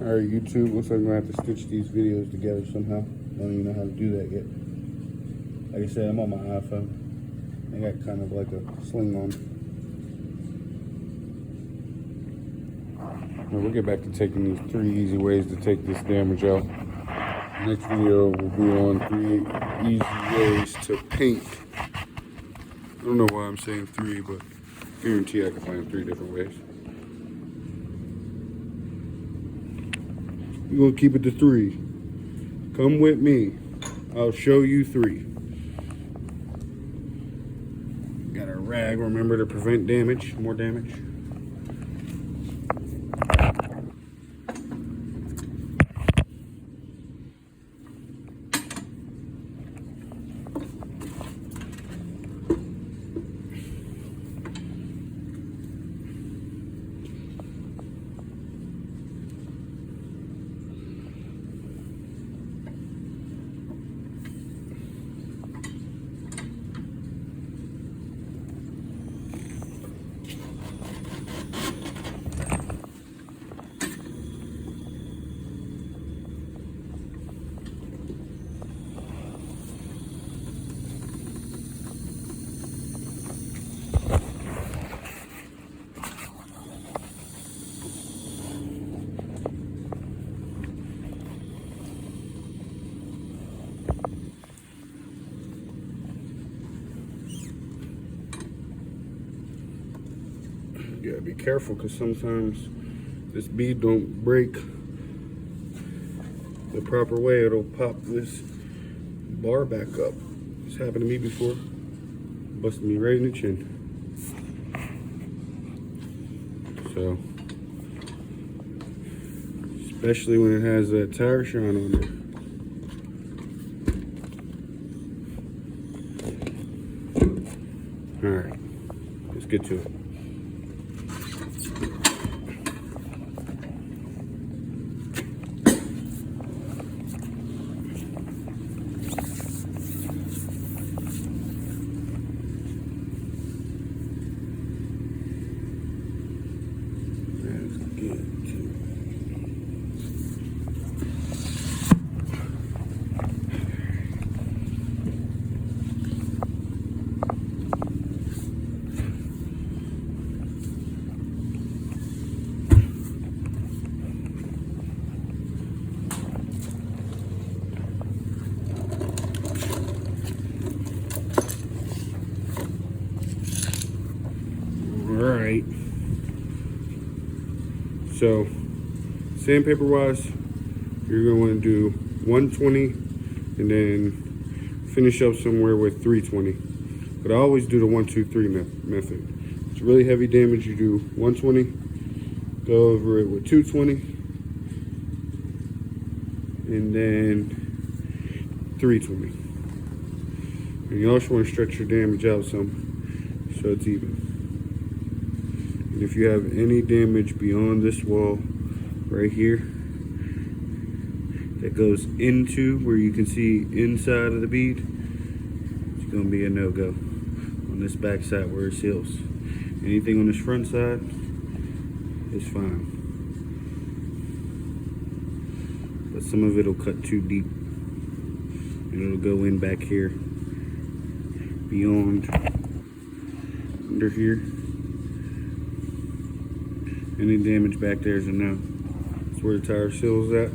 Alright, YouTube, looks like I'm going to have to stitch these videos together somehow. Don't even know how to do that yet. Like I said, I'm on my iPhone. I got kind of like a sling on. Now we'll get back to taking these 3 easy ways to take this damage out. Next video will be on 3 easy ways to paint. I don't know why I'm saying 3, but I guarantee I can find 3 different ways. We're going to keep it to 3. Come with me. I'll show you 3. Got our rag, remember, to prevent damage, more damage. You gotta be careful because sometimes this bead don't break the proper way. It'll pop this bar back up. It's happened to me before. Busted me right in the chin. So, especially when it has that tire shine on it. Alright, let's get to it. Alright, so sandpaper wise, you're going to want to do 120 and then finish up somewhere with 320. But I always do the 1, 2, 3 method. It's really heavy damage. You do 120, go over it with 220, and then 320. And you also want to stretch your damage out some so it's even. And if you have any damage beyond this wall right here that goes into where you can see inside of the bead, it's going to be a no-go on this back side where it seals. Anything on this front side is fine, but some of it will cut too deep and it'll go in back here beyond under here. Any damage back there is a no. That's where the tire seals at.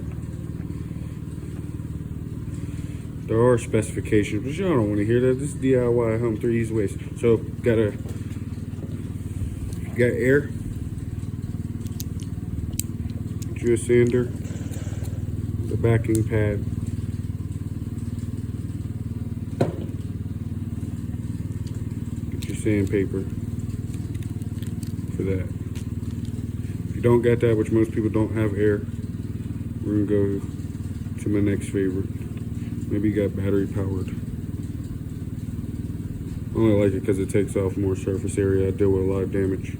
There are specifications, but y'all don't want to hear that. This is DIY home 3 easy ways. So got air. Get you a sander, the backing pad. Get your sandpaper for that. Don't got that, which most people don't have air, we're gonna go to my next favorite. Maybe you got battery powered. I only like it because it takes off more surface area. I deal with a lot of damage.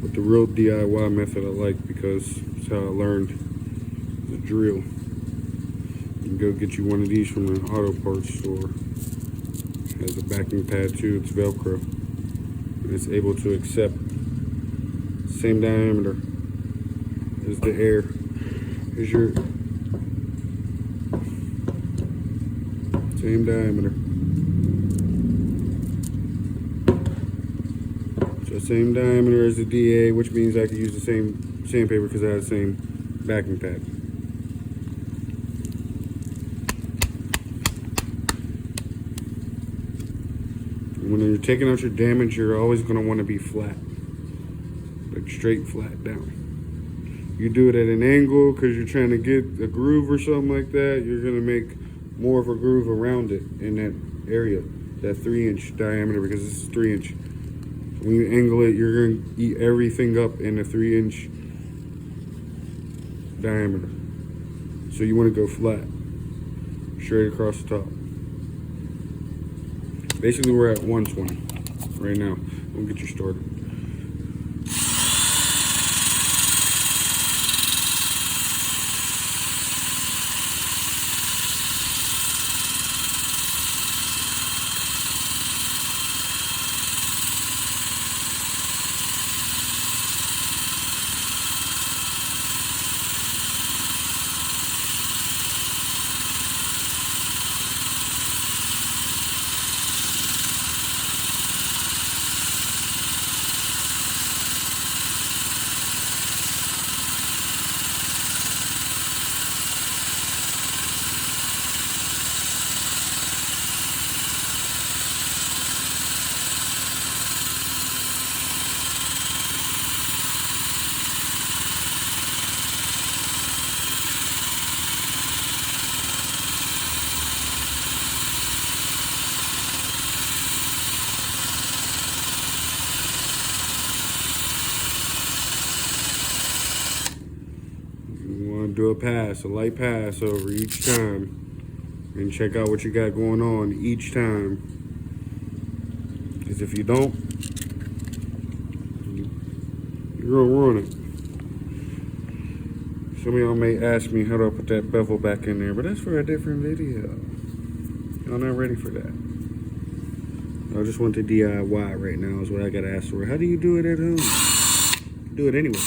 But the real DIY method I like because it's how I learned the drill. You can go get you one of these from an auto parts store. It has a backing pad too, it's Velcro. And it's able to accept same diameter is the air. Is your same diameter. So same diameter as the DA, which means I can use the same sandpaper because I have the same backing pad. When you're taking out your damage, you're always going to want to be flat, like straight flat down. You do it at an angle because you're trying to get a groove or something like that, you're going to make more of a groove around it in that area, that 3-inch diameter, because this is 3-inch. When you angle it, you're going to eat everything up in a 3-inch diameter. So you want to go flat, straight across the top. Basically, we're at 120 right now. We'll get you started. Do a pass, a light pass over each time, and check out what you got going on each time. Because if you don't, you're gonna ruin it. Some of y'all may ask me how do I put that bevel back in there, but that's for a different video. Y'all not ready for that. I just want the DIY right now is what I gotta ask for. How do you do it at home? Do it anyway.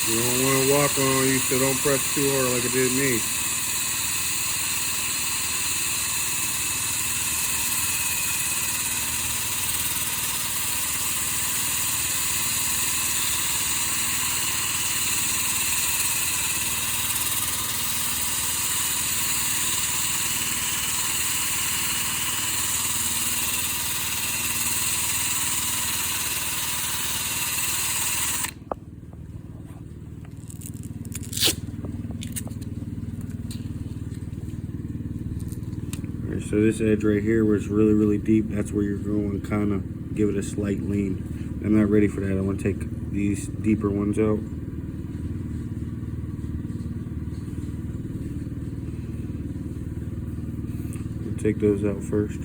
You don't want to walk on you, so don't press too hard like it did me. So this edge right here where it's really, really deep, that's where you're going to kind of give it a slight lean. I'm not ready for that. I want to take these deeper ones out. I'll take those out first.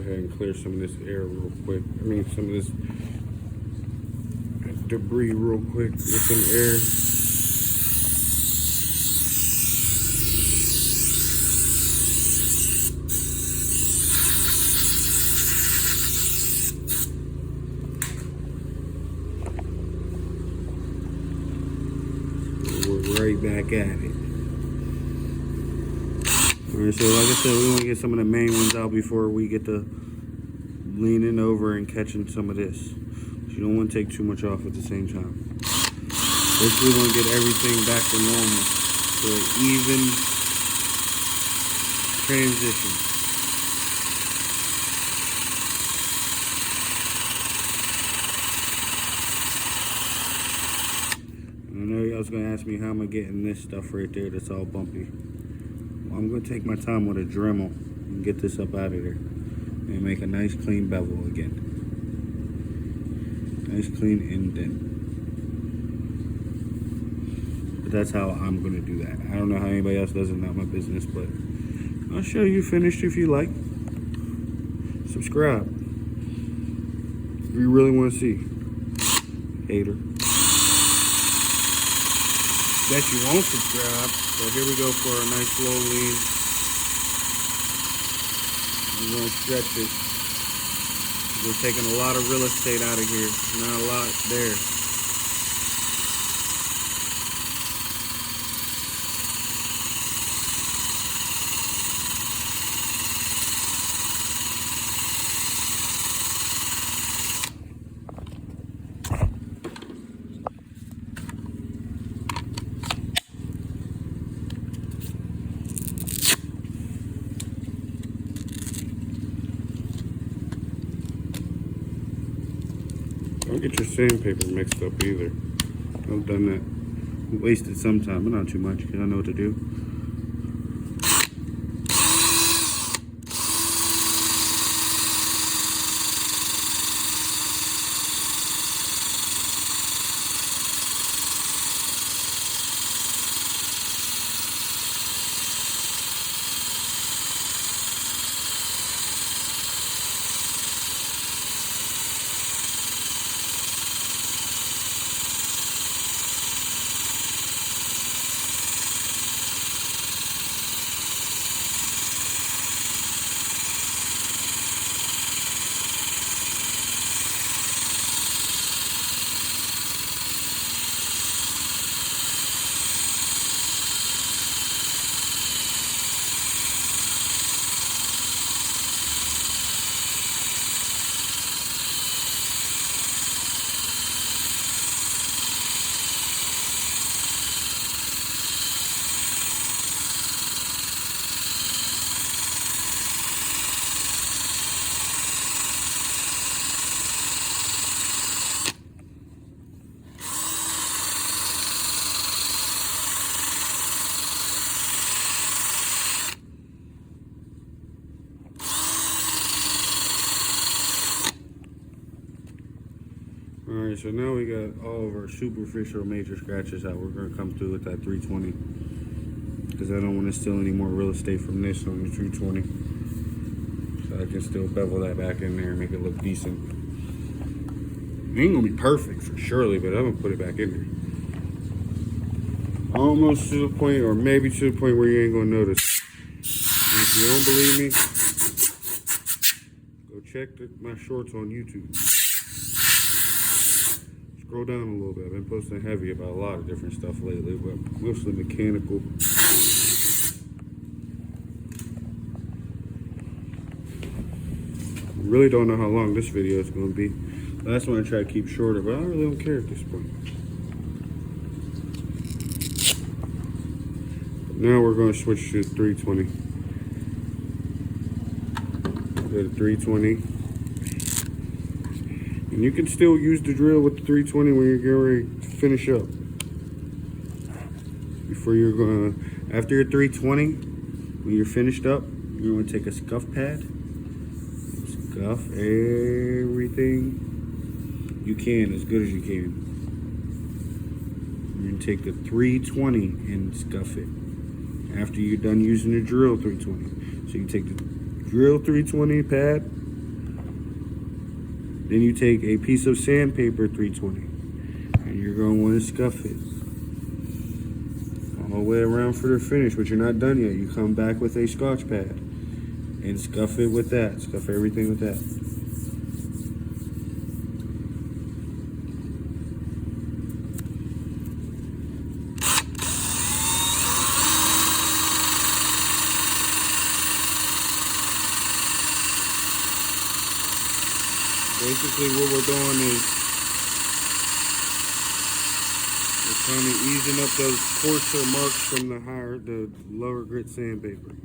ahead and clear some of this air real quick. I mean, some of this debris real quick with some air. Right back at it. Alright, so like I said, we want to get some of the main ones out before we get to leaning over and catching some of this. So you don't want to take too much off at the same time. Basically, we want to get everything back to normal. So an even transition. I know y'all was gonna ask me how am I getting this stuff right there that's all bumpy. Well, I'm gonna take my time with a Dremel and get this up out of there and make a nice clean bevel again. Nice clean indent. But that's how I'm gonna do that. I don't know how anybody else does it, not my business, but I'll show you finished if you like. Subscribe if you really want to see. Hater. Bet you won't subscribe. So here we go for a nice slow lean. We're going to stretch it. We're taking a lot of real estate out of here. Not a lot there. Don't get your sandpaper mixed up either. I've done that. Wasted some time, but not too much because I know what to do. Alright, so now we got all of our superficial major scratches out. We're going to come through with that 320 because I don't want to steal any more real estate from this on the 220. So I can still bevel that back in there and make it look decent. It ain't going to be perfect for surely, but I'm going to put it back in there. Almost to the point, or maybe to the point where you ain't going to notice. And if you don't believe me, go check my shorts on YouTube. Scroll down a little bit. I've been posting heavy about a lot of different stuff lately, but mostly mechanical. Really don't know how long this video is going to be. Last one I tried to keep shorter, but I really don't care at this point. Now we're going to switch to 320. Go to 320. And you can still use the drill with the 320 when you're getting ready to finish up. Before you're gonna, after your 320, when you're finished up, you're gonna take a scuff pad, scuff everything you can as good as you can. You're gonna take the 320 and scuff it. After you're done using the drill 320. So you take the drill 320 pad, Then you take a piece of sandpaper 320 and you're going to want to scuff it all the way around for the finish, but you're not done yet. You come back with a Scotch pad and scuff it with that. Scuff everything with that. Basically what we're doing is we're trying to even up those coarser marks from the lower grit sandpaper.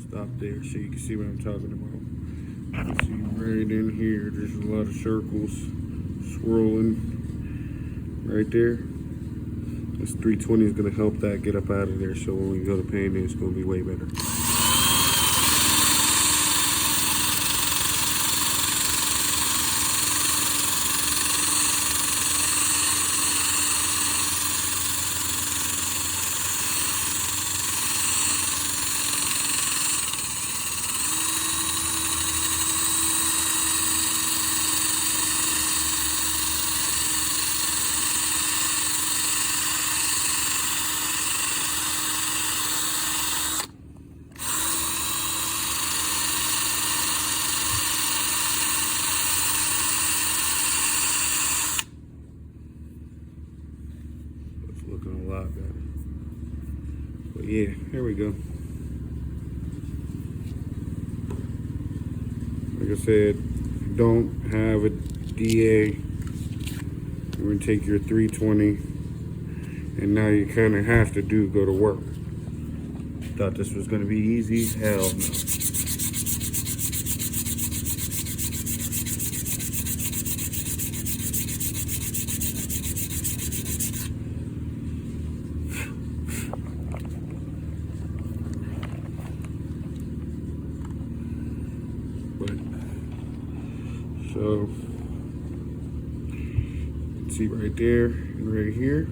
Stop there so you can see what I'm talking about. You can see right in here, there's a lot of circles swirling right there. This 320 is going to help that get up out of there, so when we go to paint it, it's going to be way better. Looking a lot better. But yeah, here we go. Like I said, if you don't have a DA, you're gonna take your 320 and now you kind of have to go to work. Thought this was gonna be easy? Hell no. So, see right there and right here.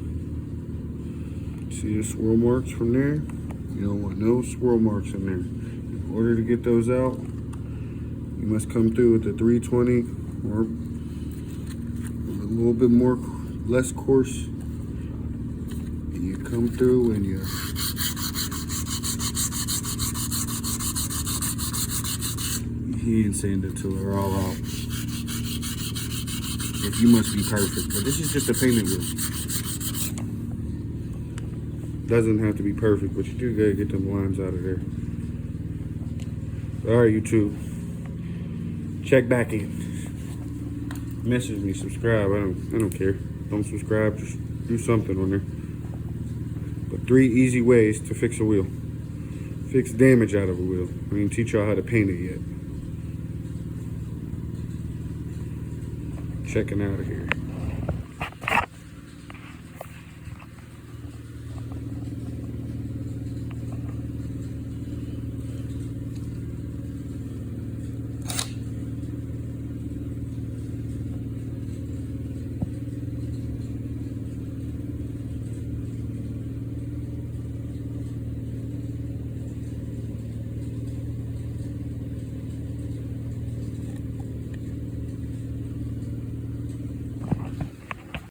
See the swirl marks from there? You don't want no swirl marks in there. In order to get those out, you must come through with the 320 or a little bit more, less coarse. And you come through and you hand sand it till they're all out. If you must be perfect, but this is just a painted wheel. Doesn't have to be perfect, but you do gotta get them lines out of there. All right, YouTube. Check back in. Message me, subscribe. I don't care. Don't subscribe. Just do something on there. But 3 easy ways to fix a wheel. Fix damage out of a wheel. I didn't teach y'all how to paint it yet. Checking out of here.